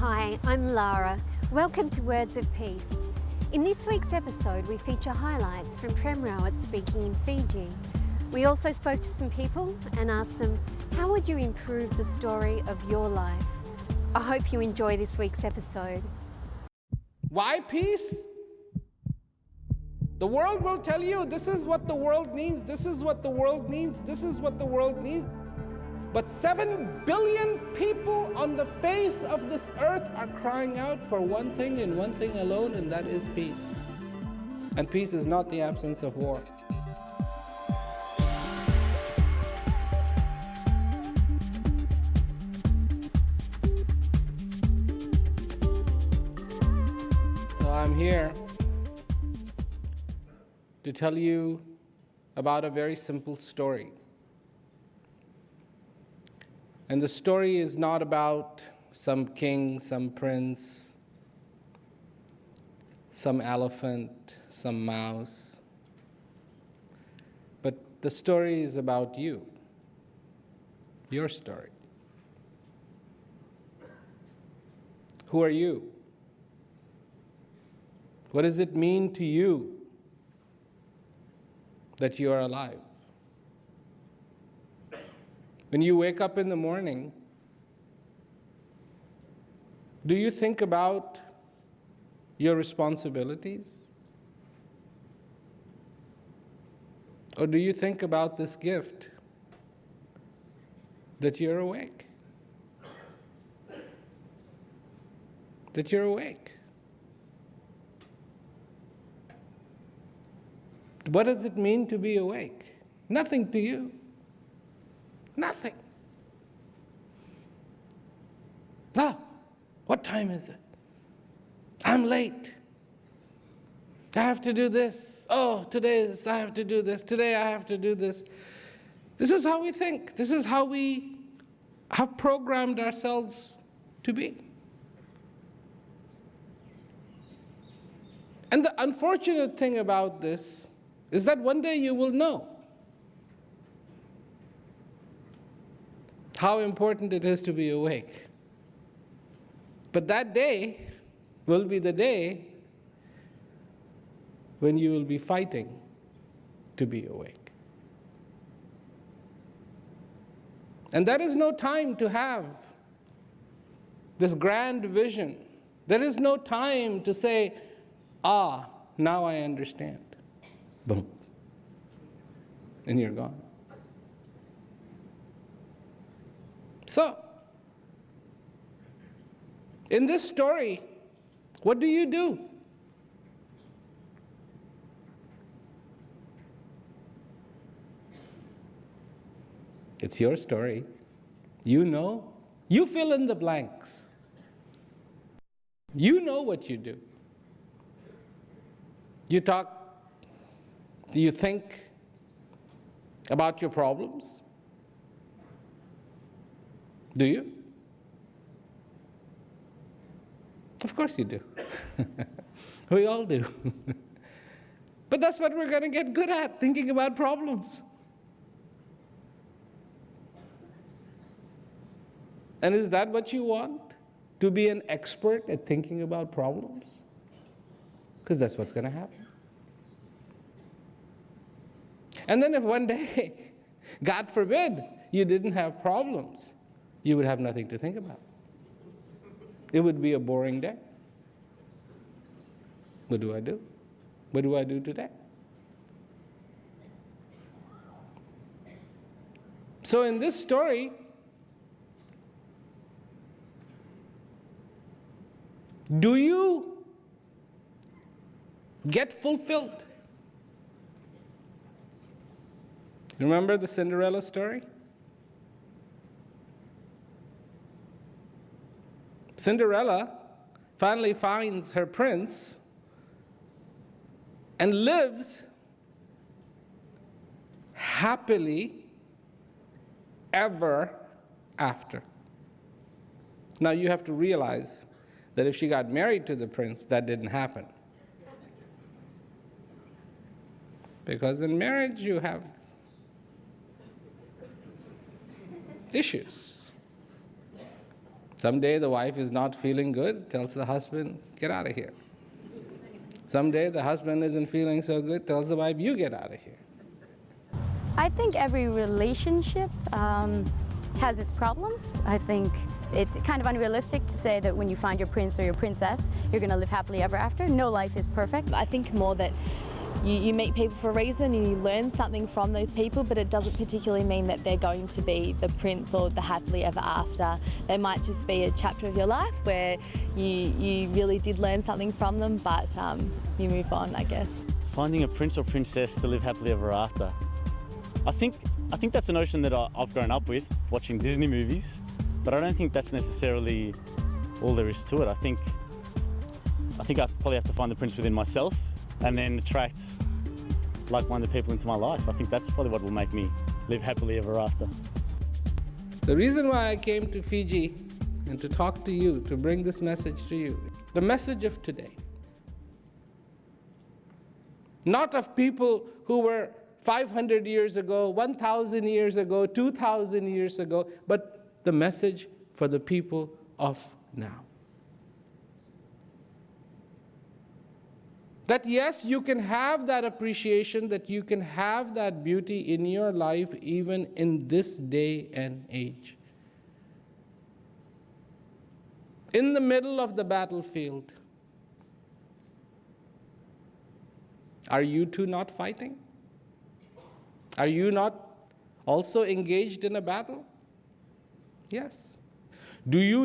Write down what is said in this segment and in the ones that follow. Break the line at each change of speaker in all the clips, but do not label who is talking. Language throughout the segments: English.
Hi, I'm Lara. Welcome to Words of Peace. In this week's episode, we feature highlights from Prem Rawat speaking in Fiji. We also spoke to some people and asked them, how would you improve the story of your life? I hope you enjoy this week's episode.
Why peace? The world will tell you this is what the world needs, this is what the world needs, this is what the world needs. But 7 billion people on the face of this earth are crying out for one thing and one thing alone, and that is peace. And peace is not the absence of war. So I'm here to tell you about a very simple story. And the story is not about some king, some prince, some elephant, some mouse. But the story is about you, your story. Who are you? What does it mean to you that you are alive? When you wake up in the morning, do you think about your responsibilities? Or do you think about this gift that you're awake? That you're awake. What does it mean to be awake? Nothing to you. Nothing. Ah, what time is it? I'm late. I have to do this. Oh, I have to do this. Today I have to do this. This is how we think. This is how we have programmed ourselves to be. And the unfortunate thing about this is that one day you will know how important it is to be awake. But that day will be the day when you will be fighting to be awake. And there is no time to have this grand vision. There is no time to say, now I understand. Boom. And you're gone. So, in this story, what do you do? It's your story. You know. You fill in the blanks. You know what you do. You talk, do you think about your problems? Do you? Of course you do. We all do. But that's what we're going to get good at, thinking about problems. And is that what you want? To be an expert at thinking about problems? Because that's what's going to happen. And then if one day, God forbid, you didn't have problems, you would have nothing to think about. It would be a boring day. What do I do? What do I do today? So in this story, do you get fulfilled? Remember the Cinderella story? Cinderella finally finds her prince and lives happily ever after. Now you have to realize that if she got married to the prince, that didn't happen. Because in marriage you have issues. Someday the wife is not feeling good, tells the husband, get out of here. Someday the husband isn't feeling so good, tells the wife, you get out of here.
I think every relationship has its problems. I think it's kind of unrealistic to say that when you find your prince or your princess, you're going to live happily ever after. No life is perfect.
I think more that you meet people for a reason and you learn something from those people, but it doesn't particularly mean that they're going to be the prince or the happily ever after. They might just be a chapter of your life where you really did learn something from them, but you move on, I guess.
Finding a prince or princess to live happily ever after. I think that's a notion that I've grown up with, watching Disney movies, but I don't think that's necessarily all there is to it. I think I probably have to find the prince within myself and then attract like-minded people into my life. I think that's probably what will make me live happily ever after.
The reason why I came to Fiji and to talk to you, to bring this message to you, the message of today, not of people who were 500 years ago, 1,000 years ago, 2,000 years ago, but the message for the people of now. That yes, you can have that appreciation, that you can have that beauty in your life even in this day and age. In the middle of the battlefield, are you two not fighting? Are you not also engaged in a battle? Yes. Do you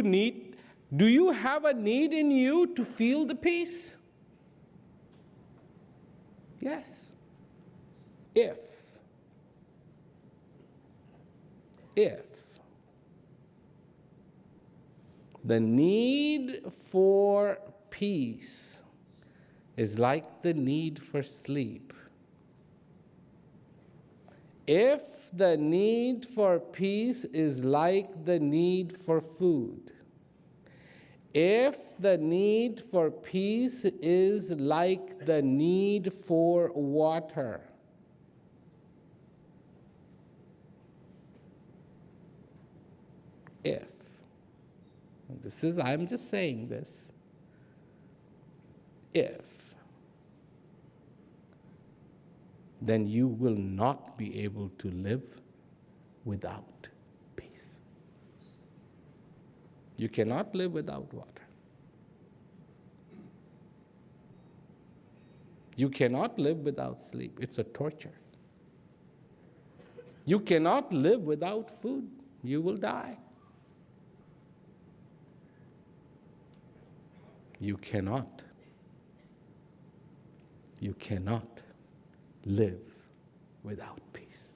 have a need in you to feel the peace? Yes. If the need for peace is like the need for sleep, if the need for peace is like the need for food, if the need for peace is like the need for water, I'm just saying this, then you will not be able to live without peace. You cannot live without water. You cannot live without sleep. It's a torture. You cannot live without food. You will die. You cannot live without peace.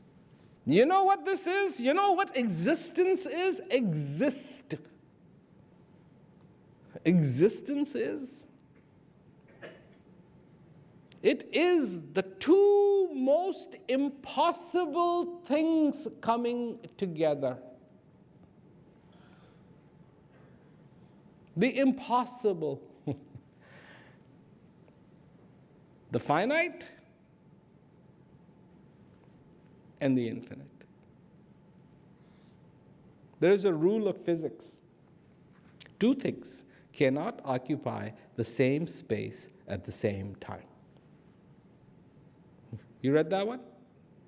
You know what this is? You know what existence is? Existence is? It is the two most impossible things coming together. The impossible. The finite and the infinite. There is a rule of physics. Two things cannot occupy the same space at the same time. You read that one?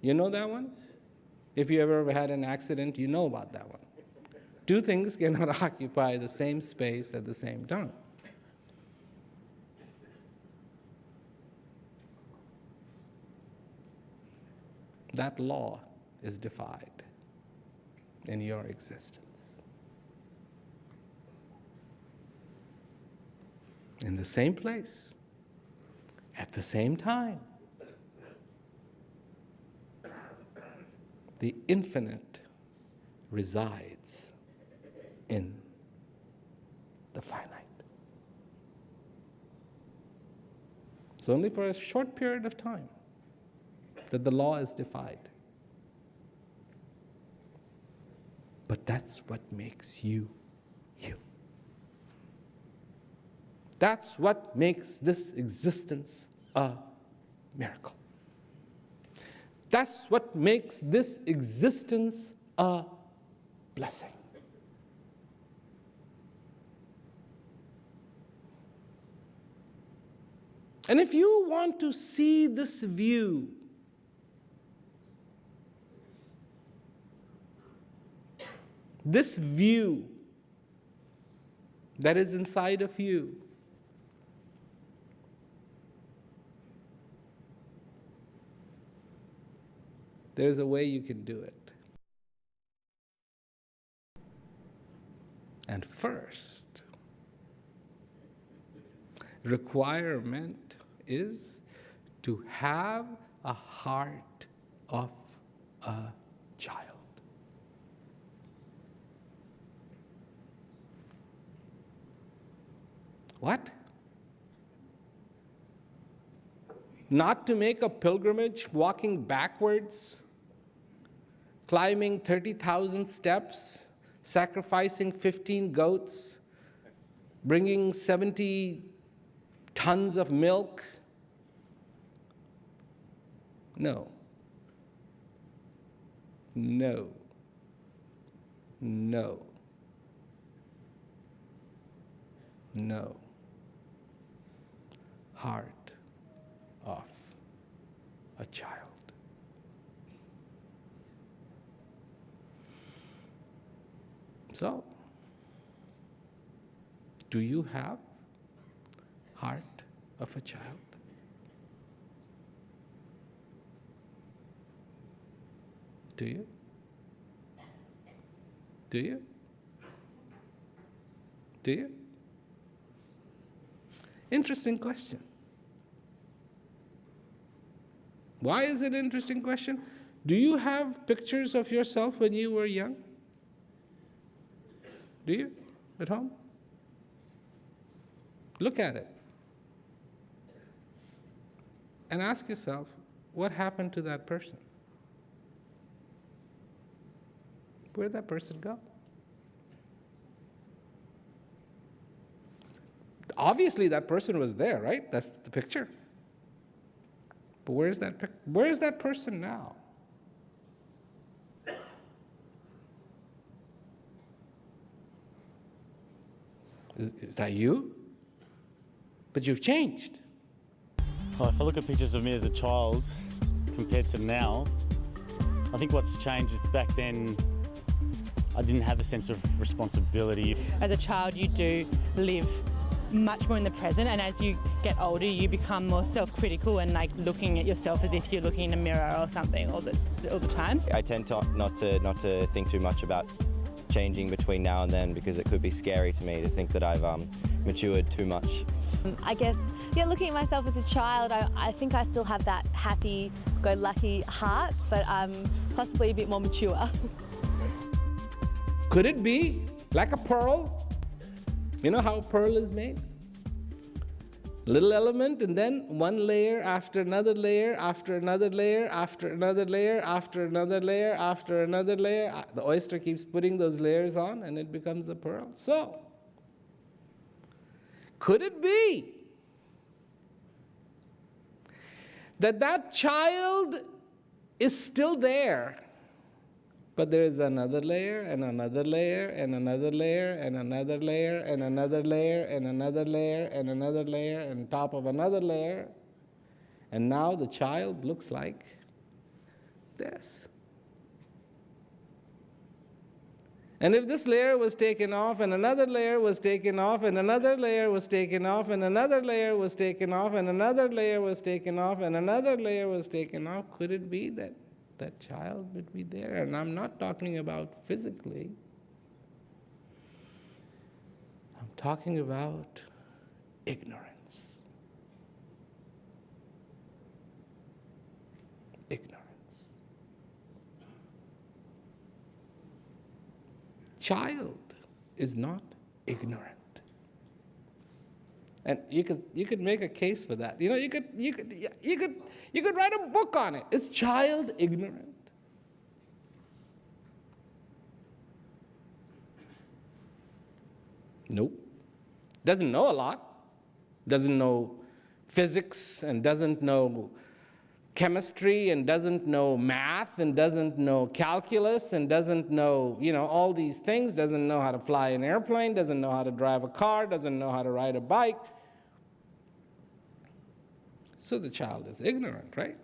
You know that one? If you ever had an accident, you know about that one. Two things cannot occupy the same space at the same time. That law is defied in your existence. In the same place, at the same time. The infinite resides in the finite. It's only for a short period of time that the law is defied. But that's what makes you, you. That's what makes this existence a miracle. That's what makes this existence a blessing. And if you want to see this view, that is inside of you, there's a way you can do it. And first, requirement is to have a heart of a child. What? Not to make a pilgrimage walking backwards, climbing 30,000 steps, sacrificing 15 goats, bringing 70 tons of milk? No. No. No. No. Heart of a child. So, do you have heart of a child? Do you? Do you? Do you? Interesting question. Why is it an interesting question? Do you have pictures of yourself when you were young? Do you? At home? Look at it. And ask yourself, what happened to that person? Where'd that person go? Obviously, that person was there, right? That's the picture. But where's that person now? Is that you? But you've changed.
Well, if I look at pictures of me as a child compared to now, I think what's changed is back then I didn't have a sense of responsibility.
As a child, you do live much more in the present, and as you get older, you become more self-critical and like looking at yourself as if you're looking in a mirror or something all the time.
I tend to not to think too much about changing between now and then, because it could be scary to me to think that I've matured too much.
I guess, looking at myself as a child, I think I still have that happy-go-lucky heart, but possibly a bit more mature.
Could it be like a pearl? You know how a pearl is made? Little element, and then one layer after another layer, after another layer, after another layer, after another layer, after another layer. The oyster keeps putting those layers on, and it becomes a pearl. So, could it be that child is still there, but there is another layer, and another layer, and another layer, and another layer, and another layer, and another layer, and another layer, and top of another layer, and now the child looks like this. And if this layer was taken off, and another layer was taken off, and another layer was taken off, and another layer was taken off, and another layer was taken off, and another layer was taken off, could it be that that child would be there? And I'm not talking about physically. I'm talking about ignorance. Ignorance. Child is not ignorant. And you could make a case for that. You could write a book on it. Is child ignorant? Nope. Doesn't know a lot. Doesn't know physics, and doesn't know chemistry, and doesn't know math, and doesn't know calculus, and doesn't know, all these things. Doesn't know how to fly an airplane, doesn't know how to drive a car, doesn't know how to ride a bike. So the child is ignorant, right?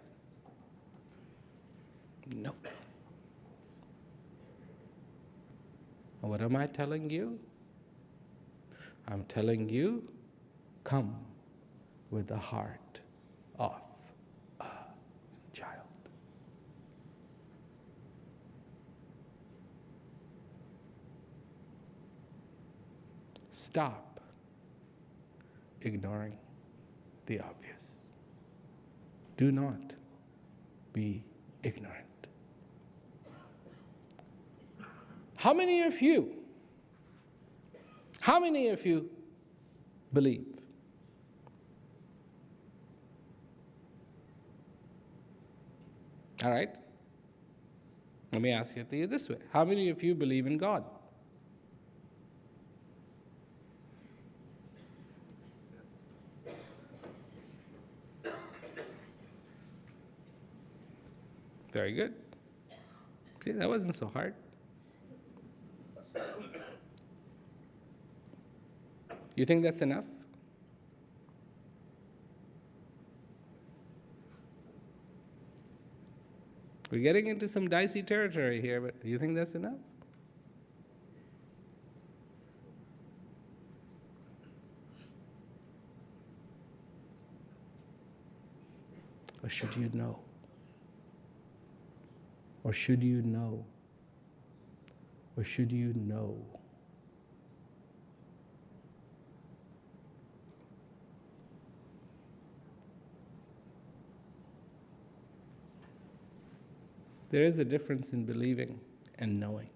No. And what am I telling you? I'm telling you, come with the heart of a child. Stop ignoring the obvious. Do not be ignorant. How many of you believe? All right? Let me ask it to you this way. How many of you believe in God? Very good. See, that wasn't so hard. You think that's enough? We're getting into some dicey territory here, but do you think that's enough? Or should you know? Or should you know? Or should you know? There is a difference in believing and knowing.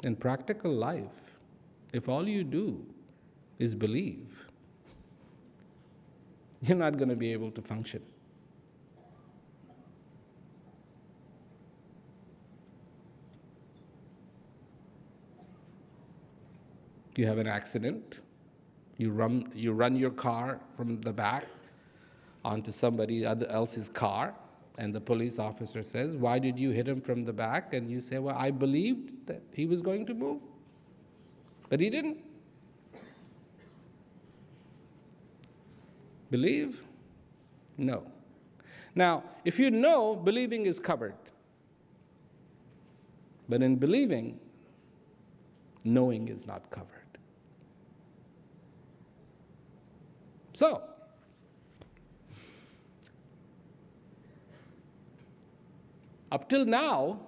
In practical life, if all you do is believe, you're not going to be able to function. You have an accident, you run your car from the back onto somebody else's car, and the police officer says, "Why did you hit him from the back?" And you say, "Well, I believed that he was going to move, but he didn't." Believe? No. Now, if you know, believing is covered. But in believing, knowing is not covered. So, up till now,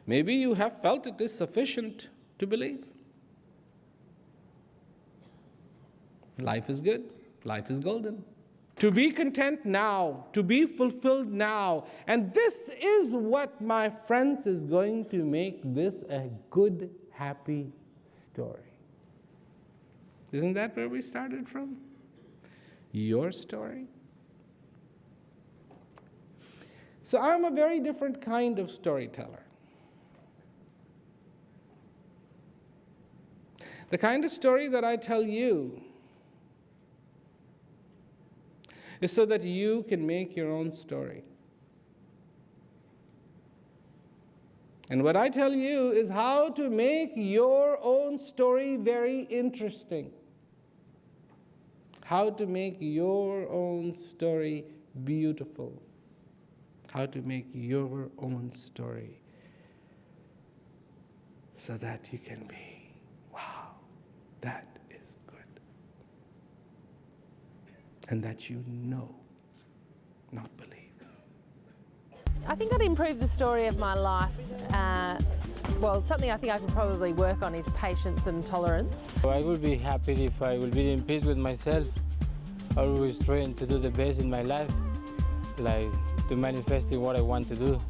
maybe you have felt it is sufficient to believe. Life is good. Life is golden. To be content now, to be fulfilled now. And this is what, my friends, is going to make this a good, happy story. Isn't that where we started from? Your story? So I'm a very different kind of storyteller. The kind of story that I tell you is so that you can make your own story. And what I tell you is how to make your own story very interesting. How to make your own story beautiful. How to make your own story so that you can be, wow, that is good. And that you know, not believe.
I think I'd improve the story of my life. Well, something I think I can probably work on is patience and tolerance.
I would be happy if I would be in peace with myself. Always trying to do the best in my life, like to manifesting what I want to do.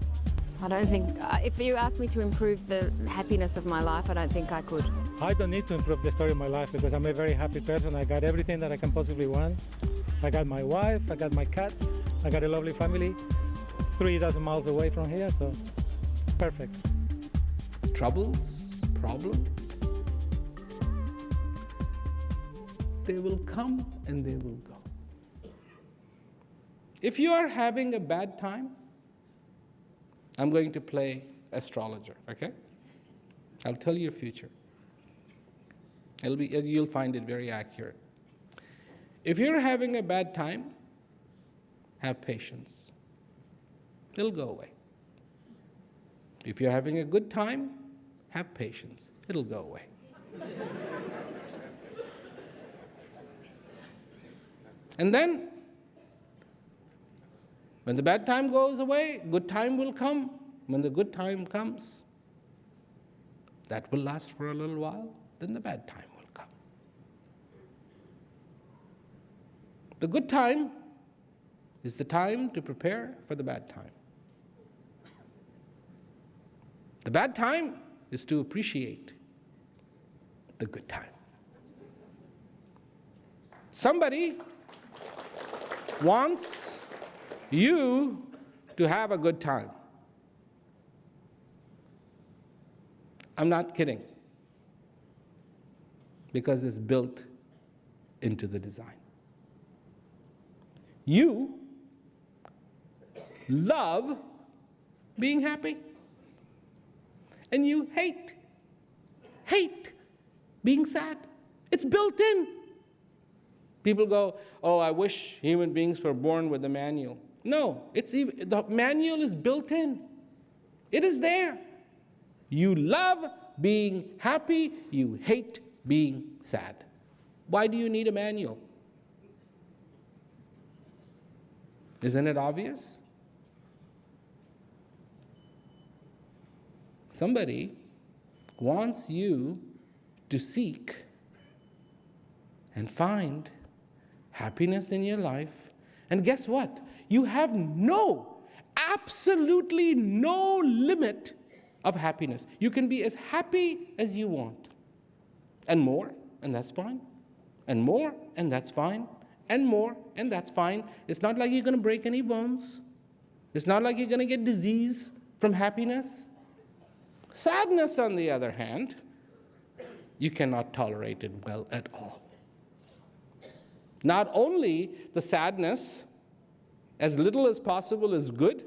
I don't think, if you ask me to improve the happiness of my life, I don't think I could.
I don't need to improve the story of my life because I'm a very happy person. I got everything that I can possibly want. I got my wife, I got my cats, I got a lovely family, 3,000 miles away from here, so perfect.
Troubles, problems, they will come and they will go. If you are having a bad time, I'm going to play astrologer, okay? I'll tell you your future. You'll find it very accurate. If you're having a bad time, have patience. It'll go away. If you're having a good time, have patience. It'll go away. And then, when the bad time goes away, good time will come. When the good time comes, that will last for a little while, then the bad time will come. The good time is the time to prepare for the bad time. The bad time is to appreciate the good time. Somebody wants you to have a good time. I'm not kidding, because it's built into the design. You love being happy, and you hate being sad. It's built in. People go, oh, I wish human beings were born with a manual. No, the manual is built in. It is there. You love being happy, you hate being sad. Why do you need a manual? Isn't it obvious? Somebody wants you to seek and find happiness in your life. And guess what? You have absolutely no limit of happiness. You can be as happy as you want. And more, and that's fine. And more, and that's fine. And more, and that's fine. It's not like you're going to break any bones. It's not like you're going to get disease from happiness. Sadness, on the other hand, you cannot tolerate it well at all. Not only the sadness, as little as possible is good,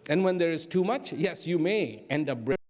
and when there is too much, yes, you may end up breaking.